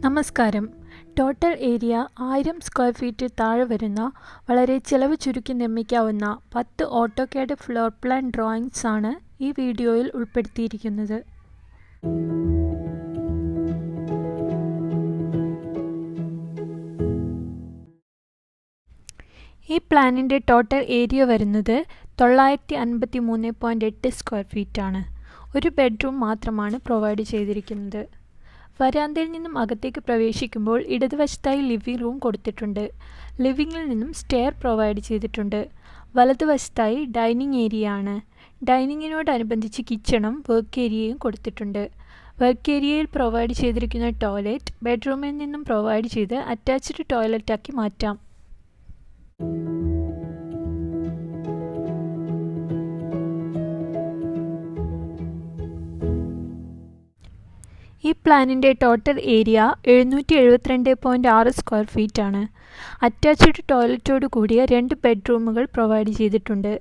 നമസ്കാരം. Total area 1000 square feet താഴെ വരുന്ന വളരെ ചെലവ് ചുരുക്കി നിർമ്മിക്കാവുന്ന 10 ഓട്ടോകാഡ് ഫ്ലോർ പ്ലാൻ ഡ്രോയിങ്സ് ആണ് ഈ വീഡിയോയിൽ ഉൾപ്പെടുത്തിയിരിക്കുന്നത്. ഈ പ്ലാനിൻ്റെ ടോട്ടൽ ഏരിയ വരുന്നത് 953.8 സ്ക്വയർ ഫീറ്റ് ആണ്. ഒരു ബെഡ്റൂം മാത്രമാണ് പ്രൊവൈഡ് ചെയ്തിരിക്കുന്നത്. വരാന്തയിൽ നിന്നും അകത്തേക്ക് പ്രവേശിക്കുമ്പോൾ ഇടതുവശത്തായി ലിവിംഗ് റൂം കൊടുത്തിട്ടുണ്ട്. ലിവിങ്ങിൽ നിന്നും സ്റ്റെയർ പ്രൊവൈഡ് ചെയ്തിട്ടുണ്ട്. വലതുവശത്തായി ഡൈനിങ് ഏരിയ ആണ്. ഡൈനിങ്ങിനോടനുബന്ധിച്ച് കിച്ചണും വർക്ക് ഏരിയയും കൊടുത്തിട്ടുണ്ട്. വർക്ക് ഏരിയയിൽ പ്രൊവൈഡ് ചെയ്തിരിക്കുന്ന ടോയ്ലറ്റ് ബെഡ്റൂമിൽ നിന്നും പ്രൊവൈഡ് ചെയ്ത് അറ്റാച്ച്ഡ് ടോയ്ലറ്റാക്കി മാറ്റാം. ഈ പ്ലാനിൻ്റെ ടോട്ടൽ ഏരിയ 772.6 സ്ക്വയർ ഫീറ്റ് ആണ്. അറ്റാച്ച്ഡ് ടോയ്ലറ്റോട് കൂടിയ 2 ബെഡ്റൂമുകൾ പ്രൊവൈഡ് ചെയ്തിട്ടുണ്ട്.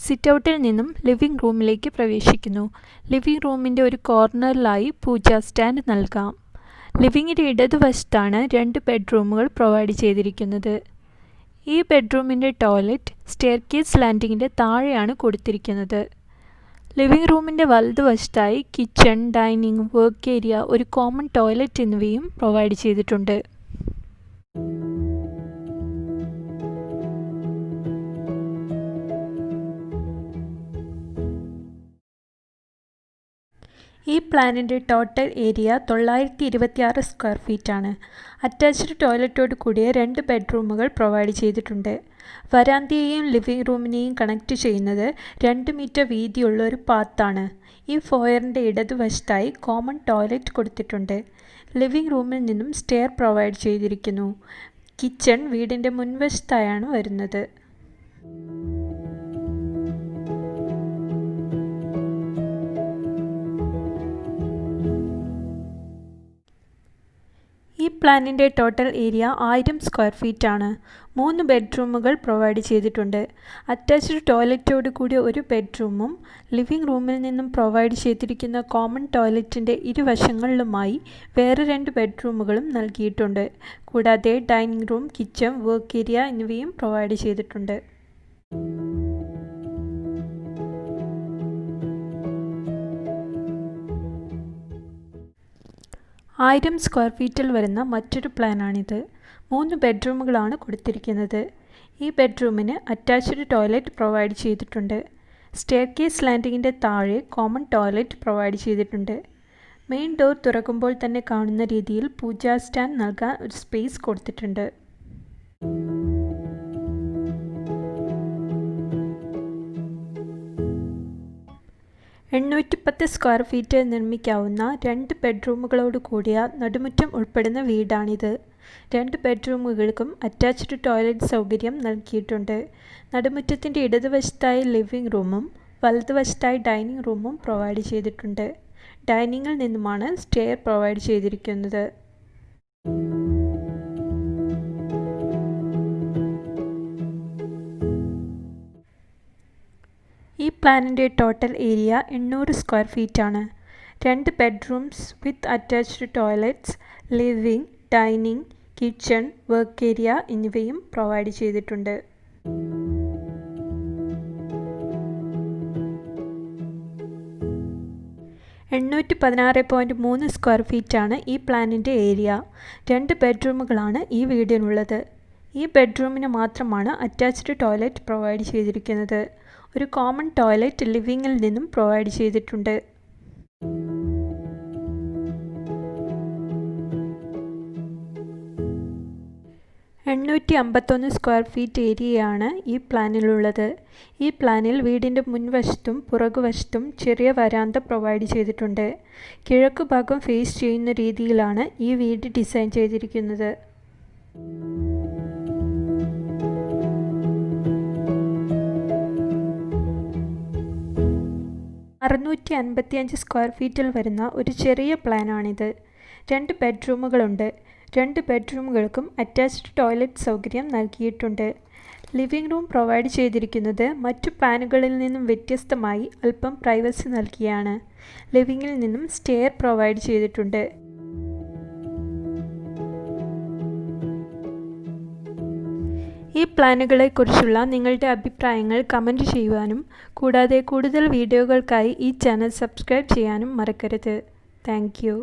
സിറ്റ് ഔട്ടിൽ നിന്നും ലിവിംഗ് റൂമിലേക്ക് പ്രവേശിക്കുന്നു. ലിവിംഗ് റൂമിൻ്റെ ഒരു കോർണറിലായി പൂജാ സ്റ്റാൻഡ് നൽകാം. ലിവിങ്ങിൻ്റെ ഇടതുവശത്താണ് 2 ബെഡ്റൂമുകൾ പ്രൊവൈഡ് ചെയ്തിരിക്കുന്നത്. ഈ ബെഡ്റൂമിൻ്റെ ടോയ്ലറ്റ് സ്റ്റെയർകേസ് ലാൻഡിങ്ങിൻ്റെ താഴെയാണ് കൊടുത്തിരിക്കുന്നത്. ലിവിംഗ് റൂമിൻ്റെ വലതുവശത്തായി കിച്ചൺ, ഡൈനിങ്, വർക്ക് ഏരിയ, ഒരു കോമൺ ടോയ്ലറ്റ് എന്നിവയും പ്രൊവൈഡ് ചെയ്തിട്ടുണ്ട്. ഈ പ്ലാനിൻ്റെ ടോട്ടൽ ഏരിയ 926 സ്ക്വയർ ഫീറ്റ് ആണ്. അറ്റാച്ച്ഡ് ടോയ്ലറ്റോട് കൂടിയ 2 ബെഡ്റൂമുകൾ പ്രൊവൈഡ് ചെയ്തിട്ടുണ്ട്. വരാന്തയെയും ലിവിംഗ് റൂമിനെയും കണക്ട് ചെയ്യുന്നത് 2 മീറ്റർ വീതിയുള്ള ഒരു പാത്താണ്. ഈ ഫോയറിൻ്റെ ഇടതുവശത്തായി കോമൺ ടോയ്ലറ്റ് കൊടുത്തിട്ടുണ്ട്. ലിവിംഗ് റൂമിൽ നിന്നും സ്റ്റെയർ പ്രൊവൈഡ് ചെയ്തിരിക്കുന്നു. കിച്ചൺ വീടിൻ്റെ മുൻവശത്തായാണ് വരുന്നത്. ഈ പ്ലാനിൻ്റെ ടോട്ടൽ ഏരിയ 1000 സ്ക്വയർ ഫീറ്റ് ആണ്. 3 ബെഡ്റൂമുകൾ പ്രൊവൈഡ് ചെയ്തിട്ടുണ്ട്. അറ്റാച്ച്ഡ് ടോയ്ലറ്റോട് കൂടിയ ഒരു ബെഡ്റൂമും ലിവിംഗ് റൂമിൽ നിന്നും പ്രൊവൈഡ് ചെയ്തിരിക്കുന്ന കോമൺ ടോയ്ലറ്റിൻ്റെ ഇരുവശങ്ങളിലുമായി വേറെ 2 ബെഡ്റൂമുകളും നൽകിയിട്ടുണ്ട്. കൂടാതെ dining room, kitchen, work area എന്നിവയും പ്രൊവൈഡ് ചെയ്തിട്ടുണ്ട്. 1000 സ്ക്വയർ ഫീറ്റിൽ വരുന്ന മറ്റൊരു പ്ലാനാണിത്. 3 ബെഡ്റൂമുകളാണ് കൊടുത്തിരിക്കുന്നത്. ഈ ബെഡ്റൂമിന് അറ്റാച്ച്ഡ് ടോയ്ലറ്റ് പ്രൊവൈഡ് ചെയ്തിട്ടുണ്ട്. സ്റ്റെയർകേസ് ലാൻഡിങ്ങിൻ്റെ താഴെ കോമൺ ടോയ്ലറ്റ് പ്രൊവൈഡ് ചെയ്തിട്ടുണ്ട്. മെയിൻ ഡോർ തുറക്കുമ്പോൾ തന്നെ കാണുന്ന രീതിയിൽ പൂജാ സ്റ്റാൻഡ് നൽകാൻ ഒരു സ്പേസ് കൊടുത്തിട്ടുണ്ട്. സ്ക്വയർ ഫീറ്റ് നിർമ്മിക്കാവുന്ന 2 ബെഡ്റൂമുകളോട് കൂടിയ നടുമുറ്റം ഉൾപ്പെടുന്ന വീടാണിത്. 2 ബെഡ്റൂമുകൾക്കും അറ്റാച്ച്ഡ് ടോയ്ലറ്റ് സൗകര്യം നൽകിയിട്ടുണ്ട്. നടുമുറ്റത്തിൻ്റെ ഇടതുവശത്തായി ലിവിംഗ് റൂമും വലതുവശത്തായി ഡൈനിങ് റൂമും പ്രൊവൈഡ് ചെയ്തിട്ടുണ്ട്. ഡൈനിങ്ങിൽ നിന്നുമാണ് സ്റ്റെയർ പ്രൊവൈഡ് ചെയ്തിരിക്കുന്നത്. ഈ പ്ലാനിൻ്റെ ടോട്ടൽ ഏരിയ 800 സ്ക്വയർ ഫീറ്റ് ആണ്. 2 ബെഡ്റൂംസ് വിത്ത് attached toilets, living, dining, kitchen, work area എന്നിവയും പ്രൊവൈഡ് ചെയ്തിട്ടുണ്ട്. സ്ക്വയർ ഫീറ്റ് ആണ് ഈ പ്ലാനിൻ്റെ ഏരിയ. 2 ബെഡ്റൂമുകളാണ് ഈ വീടിനുള്ളത്. ഈ ബെഡ്റൂമിന് മാത്രമാണ് അറ്റാച്ച്ഡ് ടോയ്ലറ്റ് പ്രൊവൈഡ് ചെയ്തിരിക്കുന്നത്. ഒരു കോമൺ ടോയ്ലറ്റ് ലിവിങ്ങിൽ നിന്നും പ്രൊവൈഡ് ചെയ്തിട്ടുണ്ട്. സ്ക്വയർ ഫീറ്റ് ഏരിയയാണ് ഈ പ്ലാനിലുള്ളത്. ഈ പ്ലാനിൽ വീടിൻ്റെ മുൻവശത്തും പുറകുവശത്തും ചെറിയ വരാന്ത പ്രൊവൈഡ് ചെയ്തിട്ടുണ്ട്. കിഴക്ക് ഭാഗം ഫേസ് ചെയ്യുന്ന രീതിയിലാണ് ഈ വീട് ഡിസൈൻ ചെയ്തിരിക്കുന്നത്. 655 സ്ക്വയർ ഫീറ്റിൽ വരുന്ന ഒരു ചെറിയ പ്ലാനാണിത്. 2 ബെഡ്റൂമുകളുണ്ട്. 2 ബെഡ്റൂമുകൾക്കും അറ്റാച്ച്ഡ് ടോയ്ലറ്റ് സൗകര്യം നൽകിയിട്ടുണ്ട്. ലിവിംഗ് റൂം പ്രൊവൈഡ് ചെയ്തിരിക്കുന്നത് മറ്റു പ്ലാനുകളിൽ നിന്നും വ്യത്യസ്തമായി അല്പം പ്രൈവസി നൽകിയാണ്. ലിവിങ്ങിൽ നിന്നും സ്റ്റെയർ പ്രൊവൈഡ് ചെയ്തിട്ടുണ്ട്. ഈ പ്ലാനുകളെക്കുറിച്ചുള്ള നിങ്ങളുടെ അഭിപ്രായങ്ങൾ കമൻറ്റ് ചെയ്യുവാനും കൂടാതെ കൂടുതൽ വീഡിയോകൾക്കായി ഈ ചാനൽ സബ്സ്ക്രൈബ് ചെയ്യാനും മറക്കരുത്. Thank you.